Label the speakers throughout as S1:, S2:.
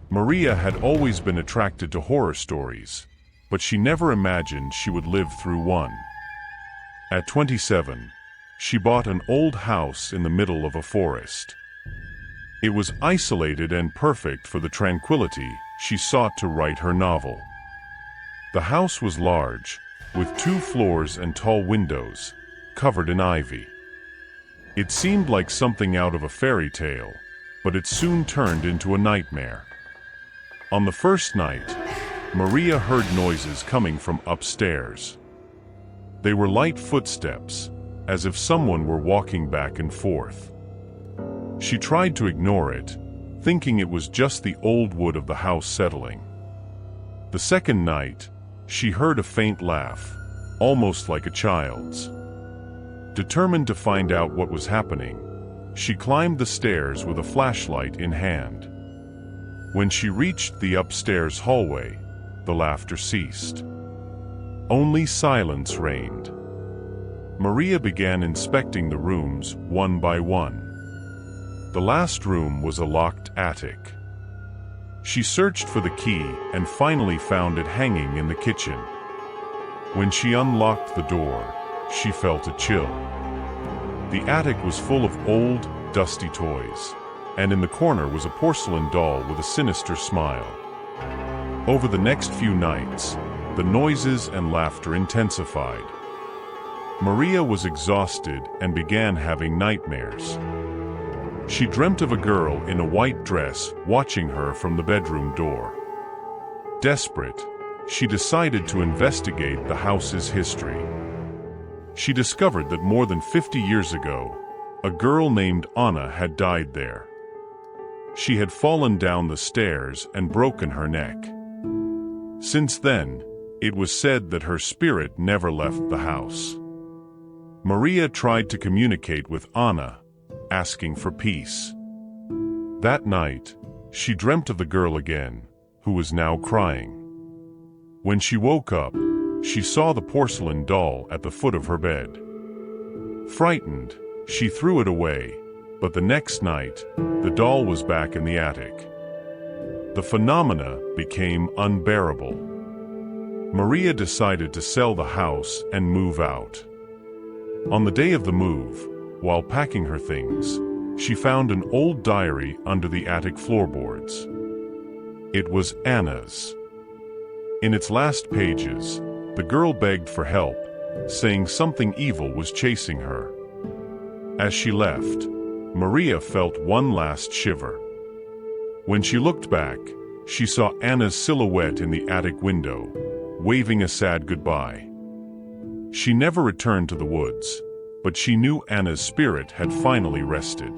S1: Maria had always been attracted to horror stories, but she never imagined she would live through one. At 27, she bought an old house in the middle of a forest. It was isolated and perfect for the tranquility she sought to write her novel. The house was large, with 2 floors and tall windows, covered in ivy. It seemed like something out of a fairy tale, but it soon turned into a nightmare. On the first night, Maria heard noises coming from upstairs. They were light footsteps, as if someone were walking back and forth. She tried to ignore it, thinking it was just the old wood of the house settling. The second night, she heard a faint laugh, almost like a child's. Determined to find out what was happening, she climbed the stairs with a flashlight in hand. When she reached the upstairs hallway, the laughter ceased. Only silence reigned. Maria began inspecting the rooms one by one. The last room was a locked attic. She searched for the key and finally found it hanging in the kitchen. When she unlocked the door, she felt a chill. The attic was full of old, dusty toys, and in the corner was a porcelain doll with a sinister smile. Over the next few nights, the noises and laughter intensified. Maria was exhausted and began having nightmares. She dreamt of a girl in a white dress watching her from the bedroom door. Desperate, she decided to investigate the house's history. She discovered that more than 50 years ago, a girl named Anna had died there. She had fallen down the stairs and broken her neck. Since then, it was said that her spirit never left the house. Maria tried to communicate with Anna, asking for peace. That night, she dreamt of the girl again, who was now crying. When she woke up, she saw the porcelain doll at the foot of her bed. Frightened, she threw it away, but the next night, the doll was back in the attic. The phenomena became unbearable. Maria decided to sell the house and move out. On the day of the move, while packing her things, she found an old diary under the attic floorboards. It was Anna's. In its last pages, the girl begged for help, saying something evil was chasing her. As she left, Maria felt one last shiver. When she looked back, she saw Anna's silhouette in the attic window, waving a sad goodbye. She never returned to the woods, but she knew Anna's spirit had finally rested.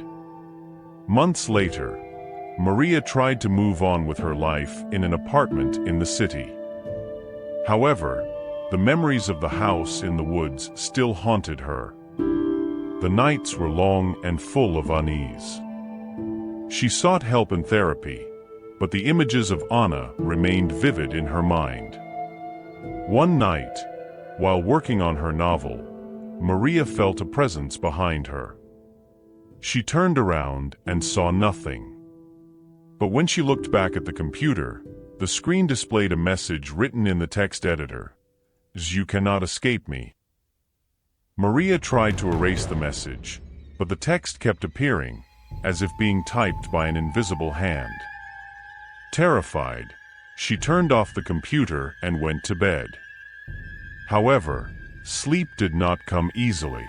S1: Months later, Maria tried to move on with her life in an apartment in the city. However, the memories of the house in the woods still haunted her. The nights were long and full of unease. She sought help in therapy, but the images of Anna remained vivid in her mind. One night, while working on her novel, Maria felt a presence behind her. She turned around and saw nothing. But when she looked back at the computer, the screen displayed a message written in the text editor: "You cannot escape me." Maria tried to erase the message, but the text kept appearing, as if being typed by an invisible hand. Terrified, she turned off the computer and went to bed. However, sleep did not come easily.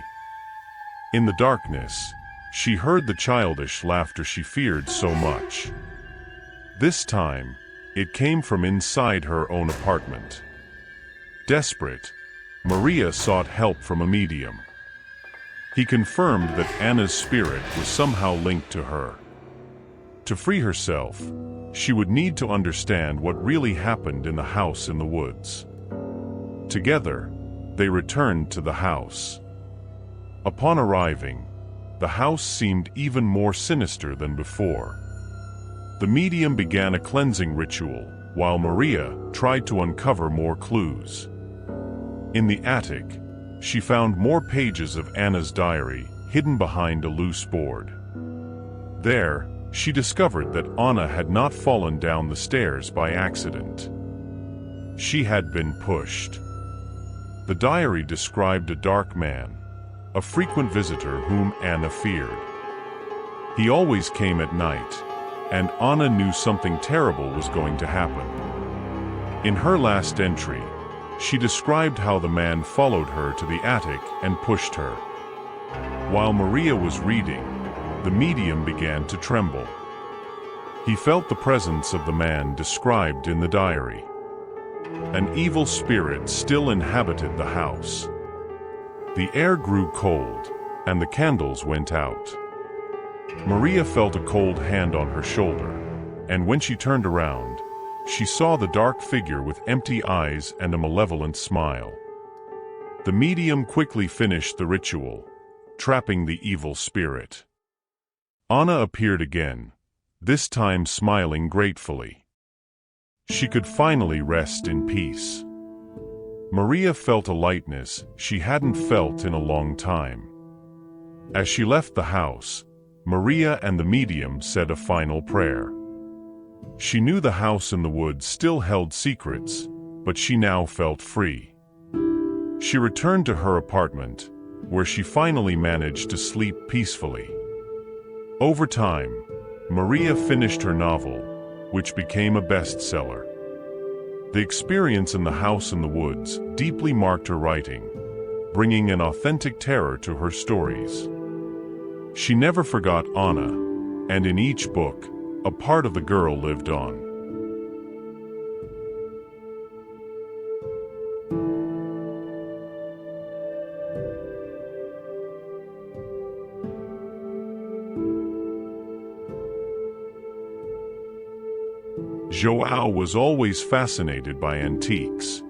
S1: In the darkness, she heard the childish laughter she feared so much. This time, it came from inside her own apartment. Desperate, Maria sought help from a medium. He confirmed that Anna's spirit was somehow linked to her. To free herself, she would need to understand what really happened in the house in the woods. Together, they returned to the house. Upon arriving, the house seemed even more sinister than before. The medium began a cleansing ritual, while Maria tried to uncover more clues. In the attic, she found more pages of Anna's diary hidden behind a loose board. There, she discovered that Anna had not fallen down the stairs by accident. She had been pushed. The diary described a dark man, a frequent visitor whom Anna feared. He always came at night, and Anna knew something terrible was going to happen. In her last entry, she described how the man followed her to the attic and pushed her. While Maria was reading, the medium began to tremble. He felt the presence of the man described in the diary. An evil spirit still inhabited the house. The air grew cold, and the candles went out. Maria felt a cold hand on her shoulder, and when she turned around, she saw the dark figure with empty eyes and a malevolent smile. The medium quickly finished the ritual, trapping the evil spirit. Anna appeared again, this time smiling gratefully. She could finally rest in peace. Maria felt a lightness she hadn't felt in a long time. As she left the house, Maria and the medium said a final prayer. She knew the house in the woods still held secrets, but she now felt free. She returned to her apartment, where she finally managed to sleep peacefully. Over time, Maria finished her novel, which became a bestseller. The experience in the house in the woods deeply marked her writing, bringing an authentic terror to her stories. She never forgot Anna, and in each book, a part of the girl lived on. João was always fascinated by antiques.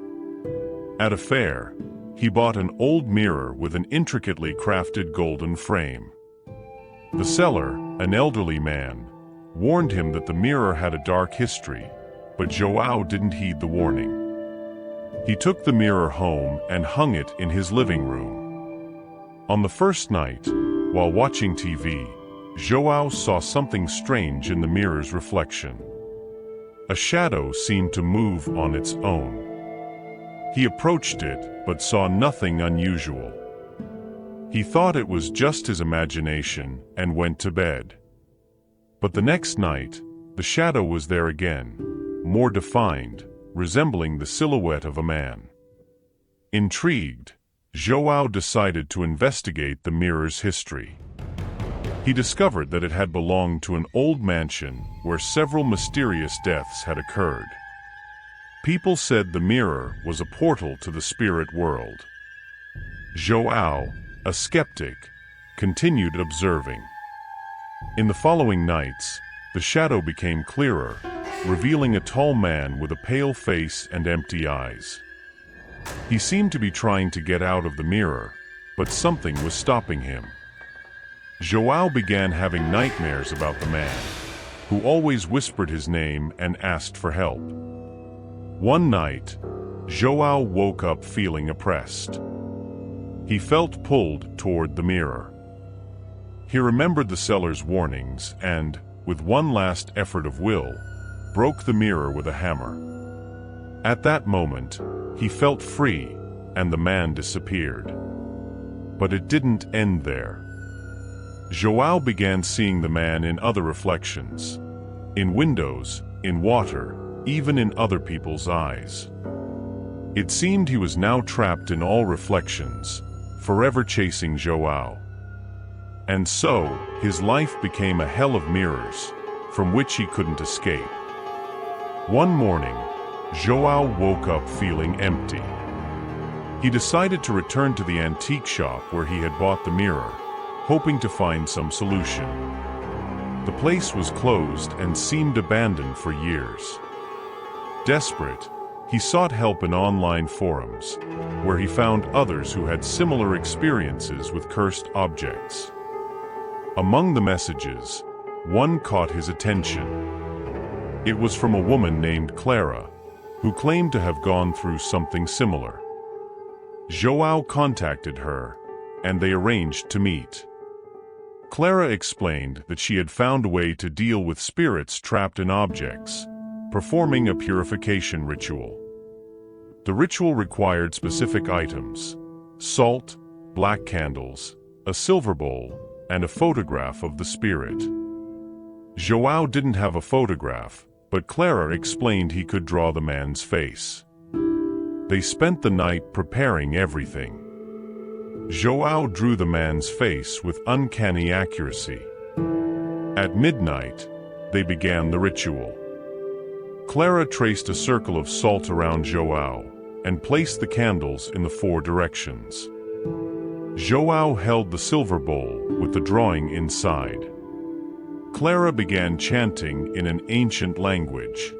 S1: At a fair, he bought an old mirror with an intricately crafted golden frame. The seller, an elderly man, warned him that the mirror had a dark history, but João didn't heed the warning. He took the mirror home and hung it in his living room. On the first night, while watching TV, João saw something strange in the mirror's reflection. A shadow seemed to move on its own. He approached it, but saw nothing unusual. He thought it was just his imagination and went to bed. But the next night, the shadow was there again, more defined, resembling the silhouette of a man. Intrigued, João decided to investigate the mirror's history. He discovered that it had belonged to an old mansion where several mysterious deaths had occurred. People said the mirror was a portal to the spirit world. João, a skeptic, continued observing. In the following nights, the shadow became clearer, revealing a tall man with a pale face and empty eyes. He seemed to be trying to get out of the mirror, but something was stopping him. João began having nightmares about the man, who always whispered his name and asked for help. One night, João woke up feeling oppressed. He felt pulled toward the mirror. He remembered the seller's warnings and, with one last effort of will, broke the mirror with a hammer. At that moment, he felt free, and the man disappeared. But it didn't end there. João began seeing the man in other reflections, in windows, in water, even in other people's eyes. It seemed he was now trapped in all reflections, forever chasing João. And so, his life became a hell of mirrors, from which he couldn't escape. One morning, João woke up feeling empty. He decided to return to the antique shop where he had bought the mirror, hoping to find some solution. The place was closed and seemed abandoned for years. Desperate, he sought help in online forums, where he found others who had similar experiences with cursed objects. Among the messages, one caught his attention. It was from a woman named Clara, who claimed to have gone through something similar. João contacted her, and they arranged to meet. Clara explained that she had found a way to deal with spirits trapped in objects, performing a purification ritual. The ritual required specific items: salt, black candles, a silver bowl, and a photograph of the spirit. João didn't have a photograph, but Clara explained he could draw the man's face. They spent the night preparing everything. João drew the man's face with uncanny accuracy. At midnight, they began the ritual. Clara traced a circle of salt around João and placed the candles in the 4 directions. João held the silver bowl with the drawing inside. Clara began chanting in an ancient language.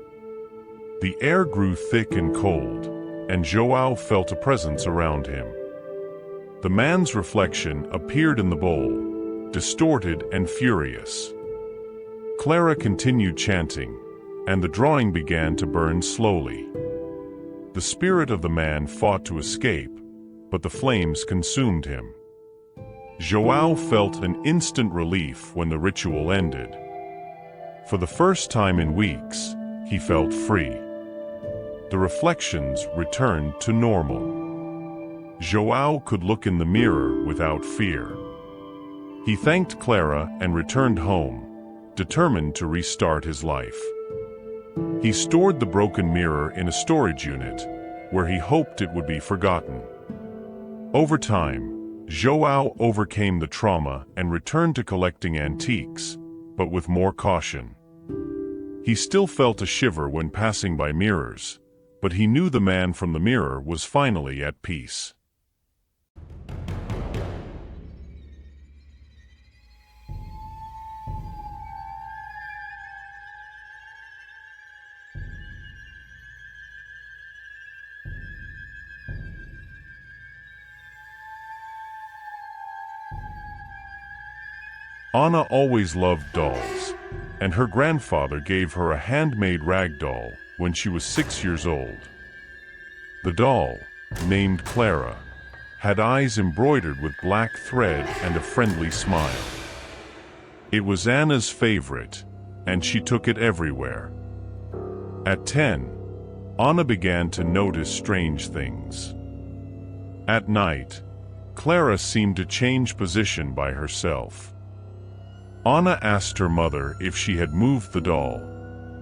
S1: The air grew thick and cold, and João felt a presence around him. The man's reflection appeared in the bowl, distorted and furious. Clara continued chanting, and the drawing began to burn slowly. The spirit of the man fought to escape, but the flames consumed him. João felt an instant relief when the ritual ended. For the first time in weeks, he felt free. The reflections returned to normal. João could look in the mirror without fear. He thanked Clara and returned home, determined to restart his life. He stored the broken mirror in a storage unit, where he hoped it would be forgotten. Over time, João overcame the trauma and returned to collecting antiques, but with more caution. He still felt a shiver when passing by mirrors, but he knew the man from the mirror was finally at peace. Anna always loved dolls, and her grandfather gave her a handmade rag doll when she was 6 years old. The doll, named Clara, had eyes embroidered with black thread and a friendly smile. It was Anna's favorite, and she took it everywhere. At 10, Anna began to notice strange things. At night, Clara seemed to change position by herself. Anna asked her mother if she had moved the doll,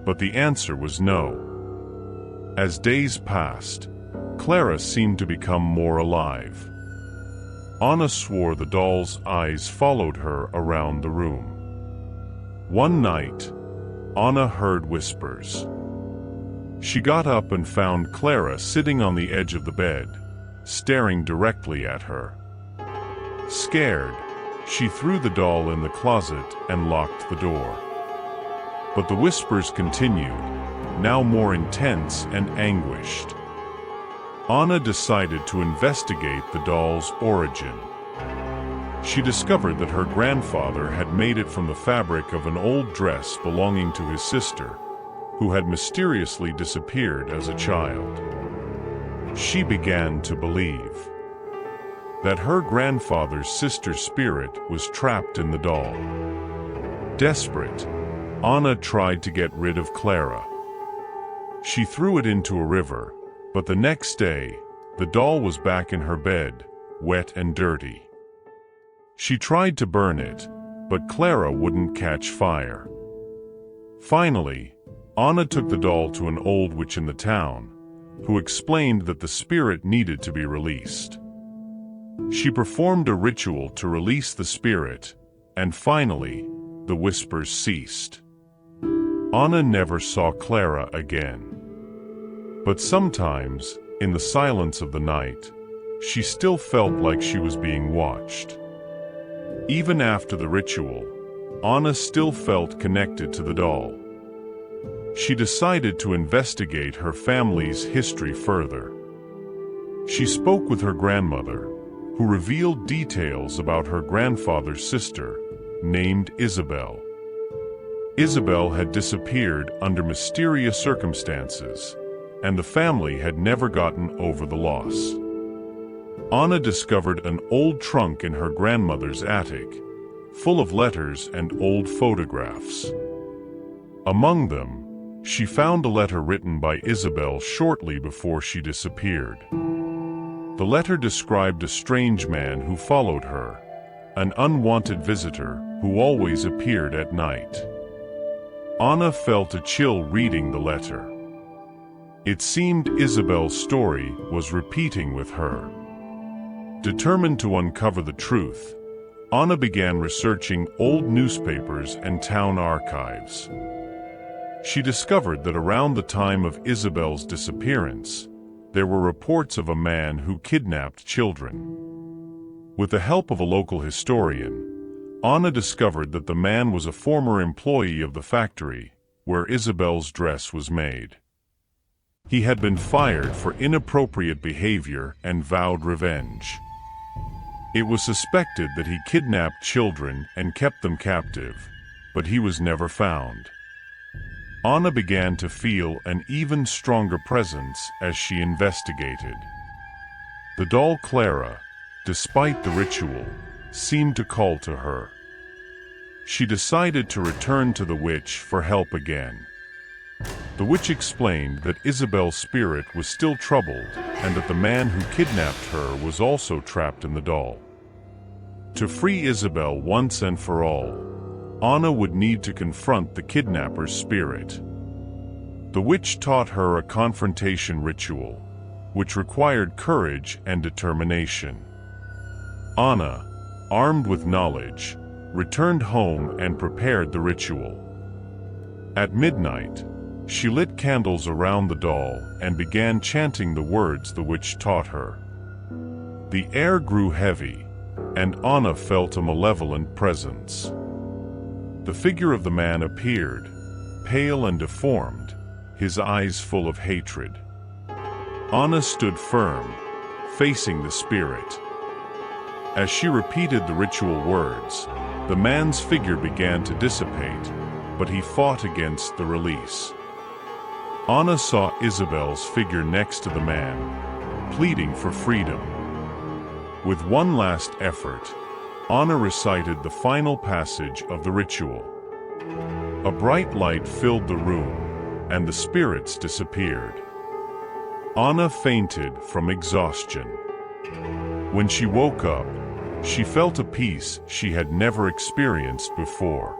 S1: but the answer was no. As days passed, Clara seemed to become more alive. Anna swore the doll's eyes followed her around the room. One night, Anna heard whispers. She got up and found Clara sitting on the edge of the bed, staring directly at her. Scared, she threw the doll in the closet and locked the door. But the whispers continued, now more intense and anguished. Anna decided to investigate the doll's origin. She discovered that her grandfather had made it from the fabric of an old dress belonging to his sister, who had mysteriously disappeared as a child. She began to believe that her grandfather's sister's spirit was trapped in the doll. Desperate, Anna tried to get rid of Clara. She threw it into a river, but the next day, the doll was back in her bed, wet and dirty. She tried to burn it, but Clara wouldn't catch fire. Finally, Anna took the doll to an old witch in the town, who explained that the spirit needed to be released. She performed a ritual to release the spirit, and finally, the whispers ceased. Anna never saw Clara again. But sometimes, in the silence of the night, she still felt like she was being watched. Even after the ritual, Anna still felt connected to the doll. She decided to investigate her family's history further. She spoke with her grandmother, who revealed details about her grandfather's sister, named Isabel. Isabel had disappeared under mysterious circumstances, and the family had never gotten over the loss. Anna discovered an old trunk in her grandmother's attic, full of letters and old photographs. Among them, she found a letter written by Isabel shortly before she disappeared. The letter described a strange man who followed her, an unwanted visitor who always appeared at night. Anna felt a chill reading the letter. It seemed Isabel's story was repeating with her. Determined to uncover the truth, Anna began researching old newspapers and town archives. She discovered that around the time of Isabel's disappearance, there were reports of a man who kidnapped children. With the help of a local historian, Anna discovered that the man was a former employee of the factory where Isabel's dress was made. He had been fired for inappropriate behavior and vowed revenge. It was suspected that he kidnapped children and kept them captive, but he was never found. Anna began to feel an even stronger presence as she investigated. The doll Clara, despite the ritual, seemed to call to her. She decided to return to the witch for help again. The witch explained that Isabel's spirit was still troubled and that the man who kidnapped her was also trapped in the doll. To free Isabel once and for all, Anna would need to confront the kidnapper's spirit. The witch taught her a confrontation ritual, which required courage and determination. Anna, armed with knowledge, returned home and prepared the ritual. At midnight, she lit candles around the doll and began chanting the words the witch taught her. The air grew heavy, and Anna felt a malevolent presence. The figure of the man appeared, pale and deformed, his eyes full of hatred. Anna stood firm, facing the spirit. As she repeated the ritual words, the man's figure began to dissipate, but he fought against the release. Anna saw Isabel's figure next to the man, pleading for freedom. With one last effort, Anna recited the final passage of the ritual. A bright light filled the room, and the spirits disappeared. Anna fainted from exhaustion. When she woke up, she felt a peace she had never experienced before.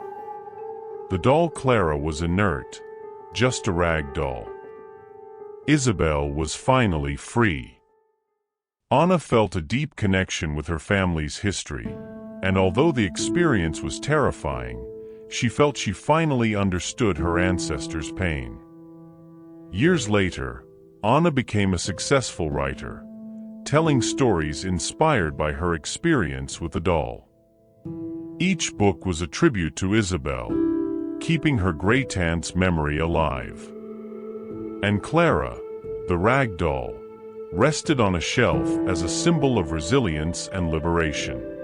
S1: The doll Clara was inert, just a rag doll. Isabel was finally free. Anna felt a deep connection with her family's history, and although the experience was terrifying, she felt she finally understood her ancestors' pain. Years later, Anna became a successful writer, telling stories inspired by her experience with the doll. Each book was a tribute to Isabel, keeping her great-aunt's memory alive. And Clara, the rag doll, rested on a shelf as a symbol of resilience and liberation.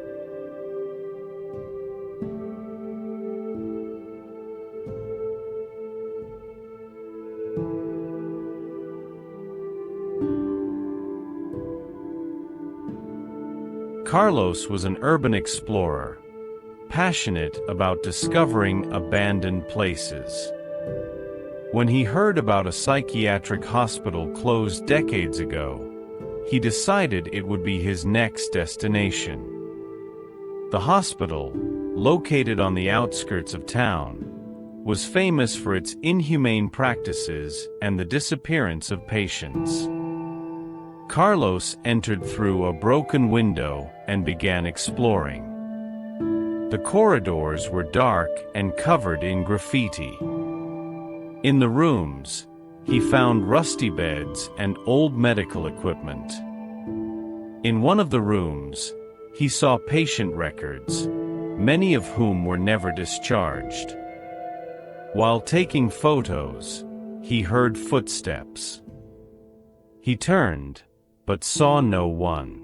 S2: Carlos was an urban explorer, passionate about discovering abandoned places. When he heard about a psychiatric hospital closed decades ago, he decided it would be his next destination. The hospital, located on the outskirts of town, was famous for its inhumane practices and the disappearance of patients. Carlos entered through a broken window and began exploring. The corridors were dark and covered in graffiti. In the rooms, he found rusty beds and old medical equipment. In one of the rooms, he saw patient records, many of whom were never discharged. While taking photos, he heard footsteps. He turned, but saw no one.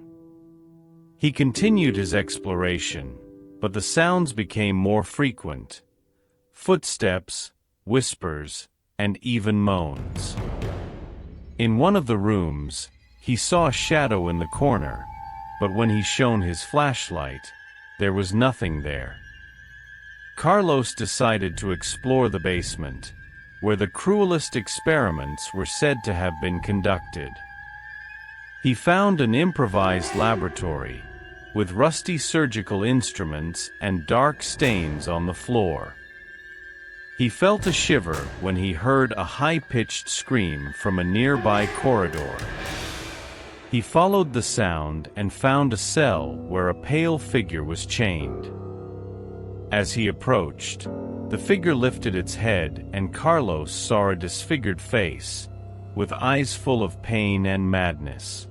S2: He continued his exploration, but the sounds became more frequent. Footsteps, whispers, and even moans. In one of the rooms, he saw a shadow in the corner, but when he shone his flashlight, there was nothing there. Carlos decided to explore the basement, where the cruelest experiments were said to have been conducted. He found an improvised laboratory, with rusty surgical instruments and dark stains on the floor. He felt a shiver when he heard a high-pitched scream from a nearby corridor. He followed the sound and found a cell where a pale figure was chained. As he approached, the figure lifted its head and Carlos saw a disfigured face, with eyes full of pain and madness.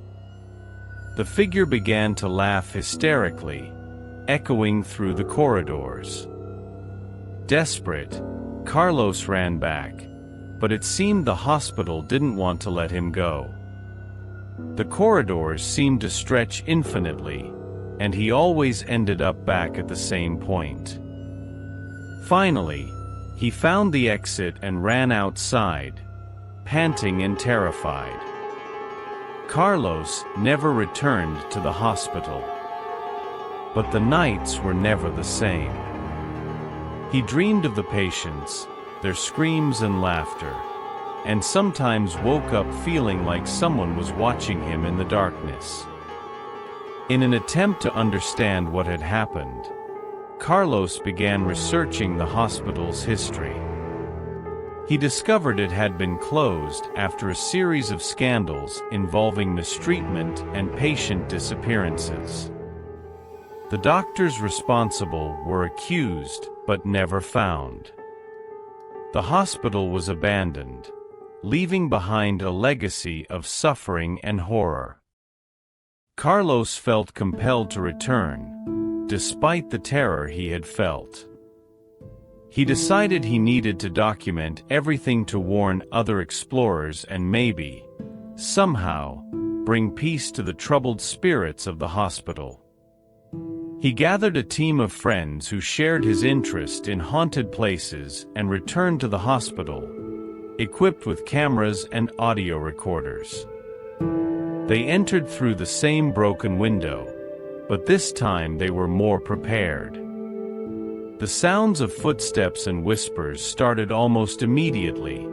S2: The figure began to laugh hysterically, echoing through the corridors. Desperate, Carlos ran back, but it seemed the hospital didn't want to let him go. The corridors seemed to stretch infinitely, and he always ended up back at the same point. Finally, he found the exit and ran outside, panting and terrified. Carlos never returned to the hospital. But the nights were never the same. He dreamed of the patients, their screams and laughter, and sometimes woke up feeling like someone was watching him in the darkness. In an attempt to understand what had happened, Carlos began researching the hospital's history. He discovered it had been closed after a series of scandals involving mistreatment and patient disappearances. The doctors responsible were accused but never found. The hospital was abandoned, leaving behind a legacy of suffering and horror. Carlos felt compelled to return, despite the terror he had felt. He decided he needed to document everything to warn other explorers and maybe, somehow, bring peace to the troubled spirits of the hospital. He gathered a team of friends who shared his interest in haunted places and returned to the hospital, equipped with cameras and audio recorders. They entered through the same broken window, but this time they were more prepared. The sounds of footsteps and whispers started almost immediately,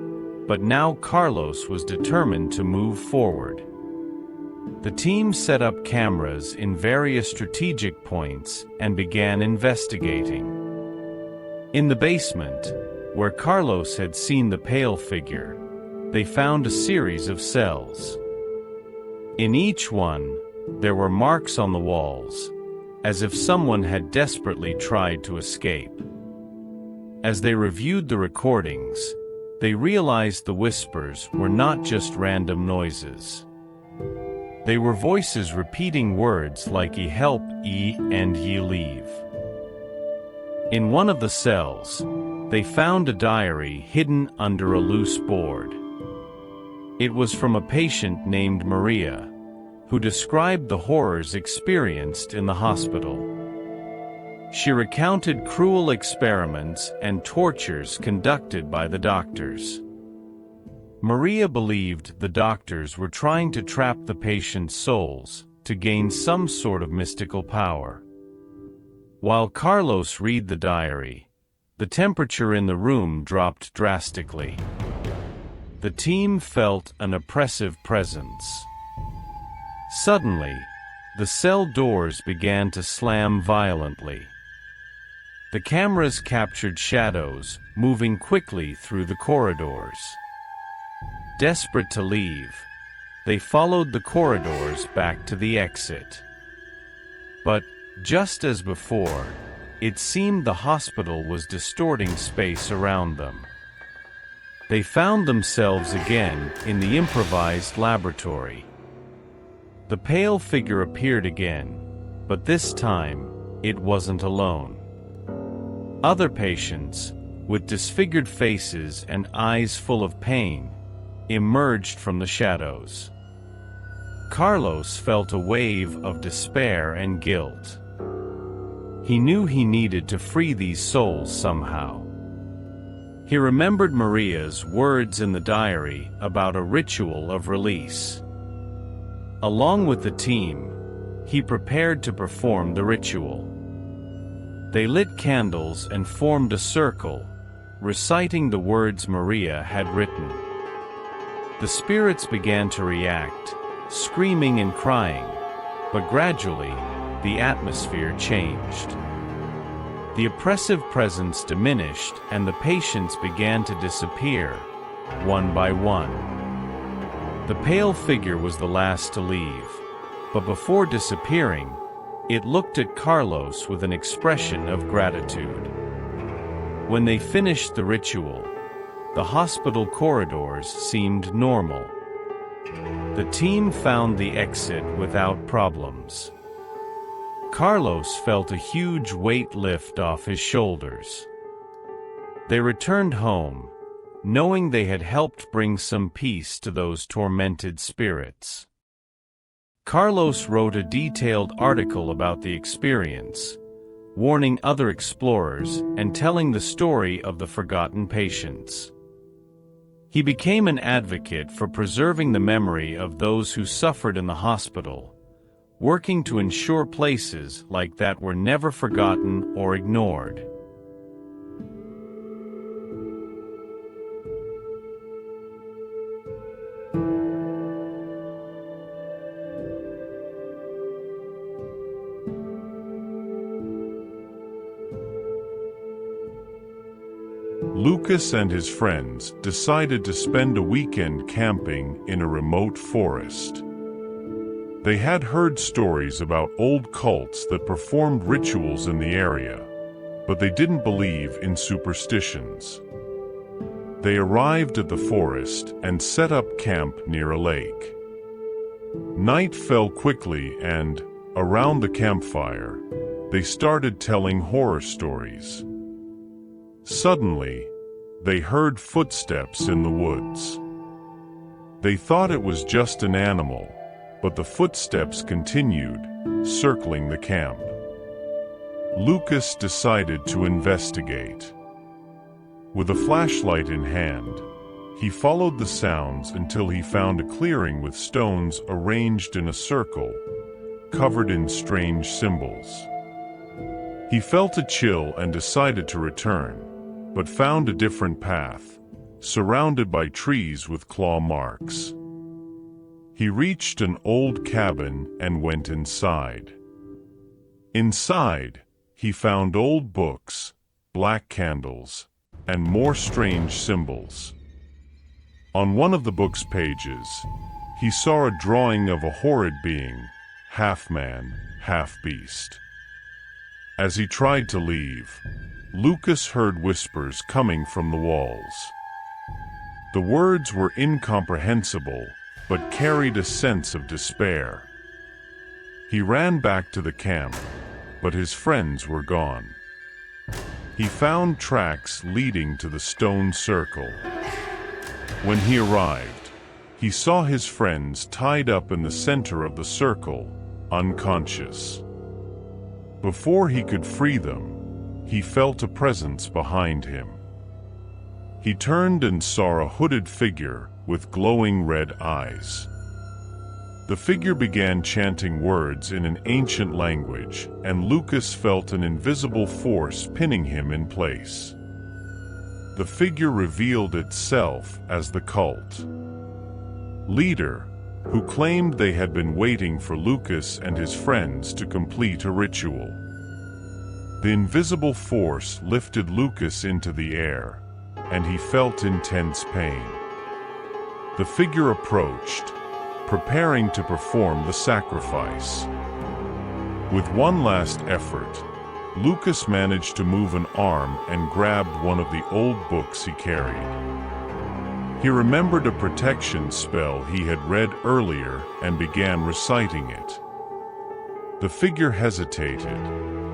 S2: but now Carlos was determined to move forward. The team set up cameras in various strategic points and began investigating. In the basement, where Carlos had seen the pale figure, they found a series of cells. In each one, there were marks on the walls, as if someone had desperately tried to escape. As they reviewed the recordings, they realized the whispers were not just random noises. They were voices repeating words like "ye help, ye, and ye leave." In one of the cells, they found a diary hidden under a loose board. It was from a patient named Maria, who described the horrors experienced in the hospital. She recounted cruel experiments and tortures conducted by the doctors. Maria believed the doctors were trying to trap the patients' souls to gain some sort of mystical power. While Carlos read the diary, the temperature in the room dropped drastically. The team felt an oppressive presence. Suddenly, the cell doors began to slam violently. The cameras captured shadows moving quickly through the corridors. Desperate to leave, they followed the corridors back to the exit. But, just as before, it seemed the hospital was distorting space around them. They found themselves again in the improvised laboratory. The pale figure appeared again, but this time, it wasn't alone. Other patients, with disfigured faces and eyes full of pain, emerged from the shadows. Carlos felt a wave of despair and guilt. He knew he needed to free these souls somehow. He remembered Maria's words in the diary about a ritual of release. Along with the team, he prepared to perform the ritual. They lit candles and formed a circle, reciting the words Maria had written. The spirits began to react, screaming and crying, but gradually, the atmosphere changed. The oppressive presence diminished and the patients began to disappear, one by one. The pale figure was the last to leave, but before disappearing, it looked at Carlos with an expression of gratitude. When they finished the ritual, the hospital corridors seemed normal. The team found the exit without problems. Carlos felt a huge weight lift off his shoulders. They returned home, knowing they had helped bring some peace to those tormented spirits. Carlos wrote a detailed article about the experience, warning other explorers and telling the story of the forgotten patients. He became an advocate for preserving the memory of those who suffered in the hospital, working to ensure places like that were never forgotten or ignored.
S1: Lucas and his friends decided to spend a weekend camping in a remote forest. They had heard stories about old cults that performed rituals in the area, but they didn't believe in superstitions. They arrived at the forest and set up camp near a lake. Night fell quickly and, around the campfire, they started telling horror stories. Suddenly, they heard footsteps in the woods. They thought it was just an animal, but the footsteps continued, circling the camp. Lucas decided to investigate. With a flashlight in hand, he followed the sounds until he found a clearing with stones arranged in a circle, covered in strange symbols. He felt a chill and decided to return, but found a different path, surrounded by trees with claw marks. He reached an old cabin and went inside. Inside, he found old books, black candles, and more strange symbols. On one of the book's pages, he saw a drawing of a horrid being, half man, half beast. As he tried to leave, Lucas heard whispers coming from the walls. The words were incomprehensible, but carried a sense of despair. He ran back to the camp, but his friends were gone. He found tracks leading to the stone circle. When he arrived, he saw his friends tied up in the center of the circle, unconscious. Before he could free them, he felt a presence behind him. He turned and saw a hooded figure with glowing red eyes. The figure began chanting words in an ancient language, and Lucas felt an invisible force pinning him in place. The figure revealed itself as the cult leader, who claimed they had been waiting for Lucas and his friends to complete a ritual. The invisible force lifted Lucas into the air, and he felt intense pain. The figure approached, preparing to perform the sacrifice. With one last effort, Lucas managed to move an arm and grabbed one of the old books he carried. He remembered a protection spell he had read earlier and began reciting it. The figure hesitated,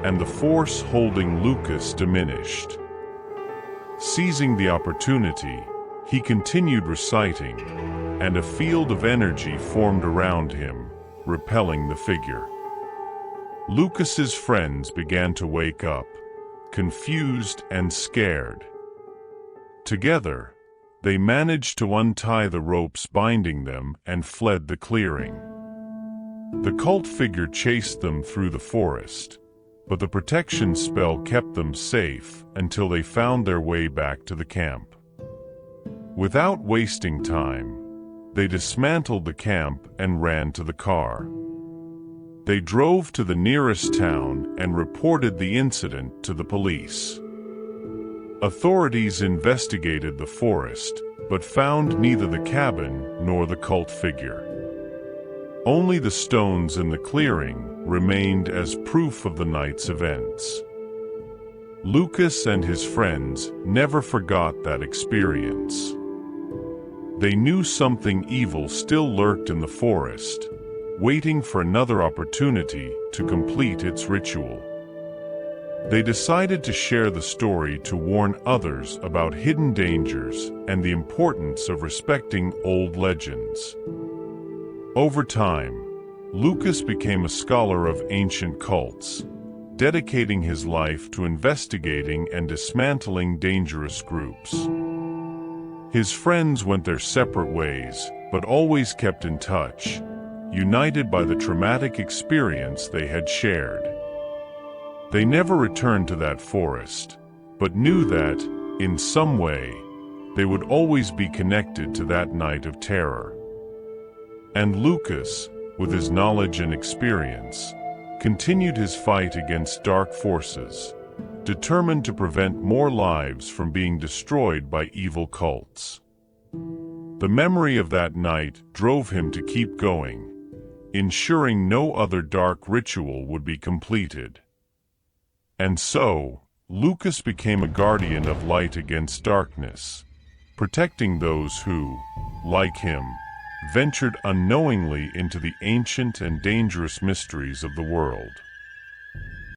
S1: and the force holding Lucas diminished. Seizing the opportunity, he continued reciting, and a field of energy formed around him, repelling the figure. Lucas's friends began to wake up, confused and scared. Together, they managed to untie the ropes binding them and fled the clearing. The cult figure chased them through the forest, but the protection spell kept them safe until they found their way back to the camp. Without wasting time, they dismantled the camp and ran to the car. They drove to the nearest town and reported the incident to the police. Authorities investigated the forest, but found neither the cabin nor the cult figure. Only the stones in the clearing remained as proof of the night's events. Lucas and his friends never forgot that experience. They knew something evil still lurked in the forest, waiting for another opportunity to complete its ritual. They decided to share the story to warn others about hidden dangers and the importance of respecting old legends. Over time, Lucas became a scholar of ancient cults, dedicating his life to investigating and dismantling dangerous groups. His friends went their separate ways, but always kept in touch, united by the traumatic experience they had shared. They never returned to that forest, but knew that, in some way, they would always be connected to that night of terror. And Lucas, with his knowledge and experience, continued his fight against dark forces, determined to prevent more lives from being destroyed by evil cults. The memory of that night drove him to keep going, ensuring no other dark ritual would be completed. And so, Lucas became a guardian of light against darkness, protecting those who, like him, ventured unknowingly into the ancient and dangerous mysteries of the world.